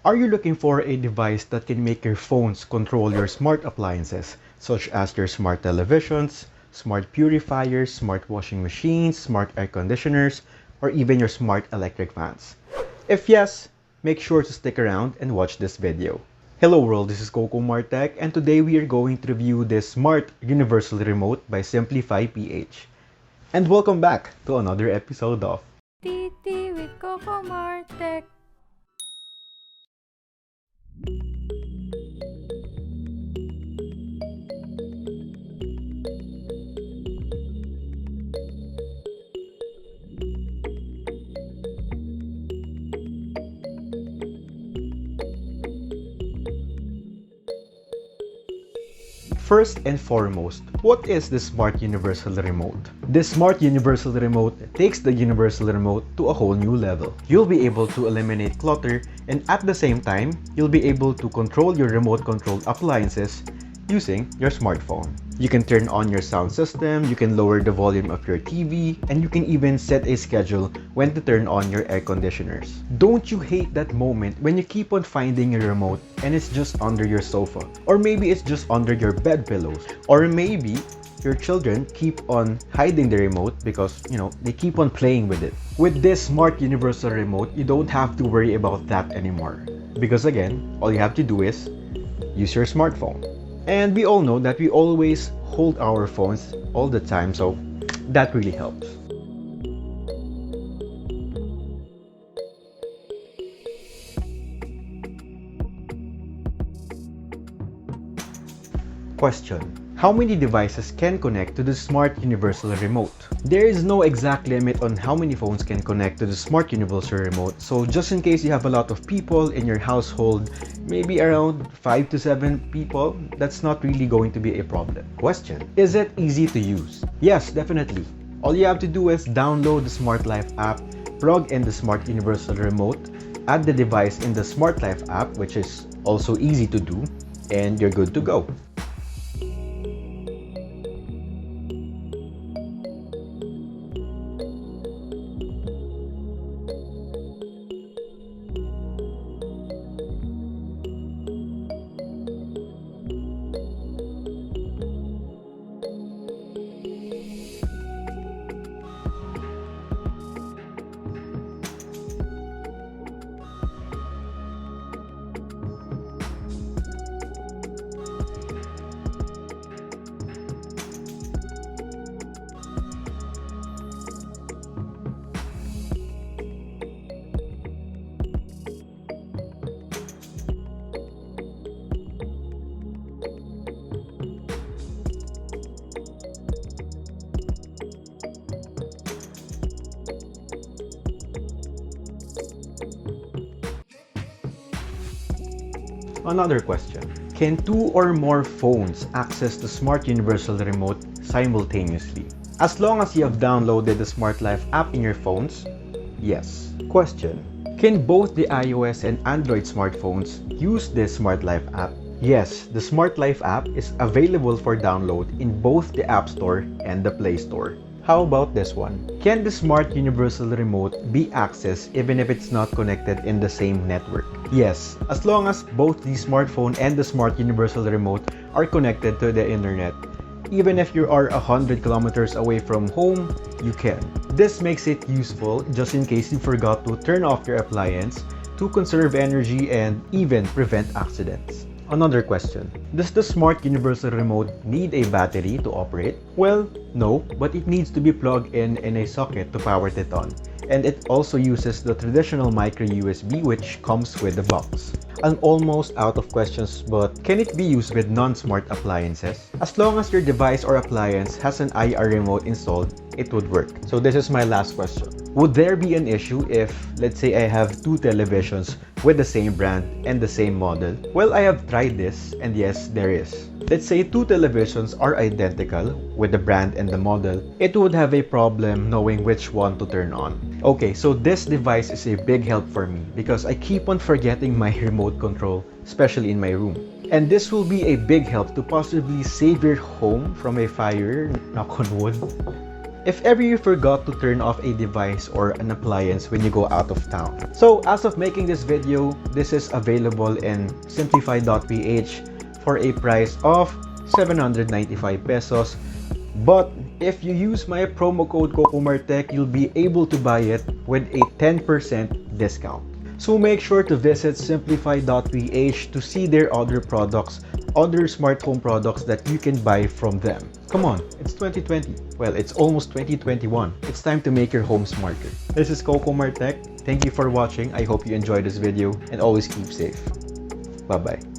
Are you looking for a device that can make your phones control your smart appliances, such as your smart televisions, smart purifiers, smart washing machines, smart air conditioners, or even your smart electric fans? If yes, make sure to stick around and watch this video. Hello world, this is Coco Martech, and today we are going to review this smart universal remote by SimpliFi PH. And welcome back to another episode of TT with Coco Martech. First and foremost, what is the Smart Universal Remote? This Smart Universal Remote takes the Universal Remote to a whole new level. You'll be able to eliminate clutter, and at the same time, you'll be able to control your remote-controlled appliances using your smartphone. You can turn on your sound system, you can lower the volume of your TV, and you can even set a schedule when to turn on your air conditioners. Don't you hate that moment when you keep on finding your remote and it's just under your sofa? Or maybe it's just under your bed pillows? Or maybe your children keep on hiding the remote because, they keep on playing with it. With this Smart Universal Remote, you don't have to worry about that anymore. Because again, all you have to do is use your smartphone. And we all know that we always hold our phones all the time, so that really helps. Question: how many devices can connect to the Smart Universal Remote? There is no exact limit on how many phones can connect to the Smart Universal Remote, so just in case you have a lot of people in your household, maybe around 5 to 7 people, that's not really going to be a problem. Question: is it easy to use? Yes, definitely. All you have to do is download the Smart Life app, plug in the Smart Universal Remote, add the device in the Smart Life app, which is also easy to do, and you're good to go. Another question: can 2 or more phones access the Smart Universal Remote simultaneously? As long as you have downloaded the Smart Life app in your phones, yes. Question: can both the iOS and Android smartphones use this Smart Life app? Yes, the Smart Life app is available for download in both the App Store and the Play Store. How about this one? Can the Smart Universal Remote be accessed even if it's not connected in the same network? Yes, as long as both the smartphone and the Smart Universal Remote are connected to the internet. Even if you are 100 kilometers away from home, you can. This makes it useful just in case you forgot to turn off your appliance, to conserve energy and even prevent accidents. Another question: does the Smart Universal Remote need a battery to operate? Well, no, but it needs to be plugged in a socket to power it on. And it also uses the traditional micro USB which comes with the box. I'm almost out of questions, but can it be used with non-smart appliances? As long as your device or appliance has an IR remote installed, it would work. So this is my last question. Would there be an issue if, let's say, I have 2 televisions with the same brand and the same model? Well, I have tried this, and yes, there is. Let's say 2 televisions are identical with the brand and the model, it would have a problem knowing which one to turn on. Okay, so this device is a big help for me because I keep on forgetting my remote control, especially in my room. And this will be a big help to possibly save your home from a fire, knock on wood. if ever you forgot to turn off a device or an appliance when you go out of town. So as of making this video, this is available in SimpliFi PH for a price of 795 pesos. But if you use my promo code CocoMartech, you'll be able to buy it with a 10% discount. So make sure to visit SimpliFi PH to see their other products, other smart home products that you can buy from them. Come on, it's 2020. Well, it's almost 2021. It's time to make your home smarter. This is CocoMartech. Thank you for watching. I hope you enjoyed this video and always keep safe. Bye-bye.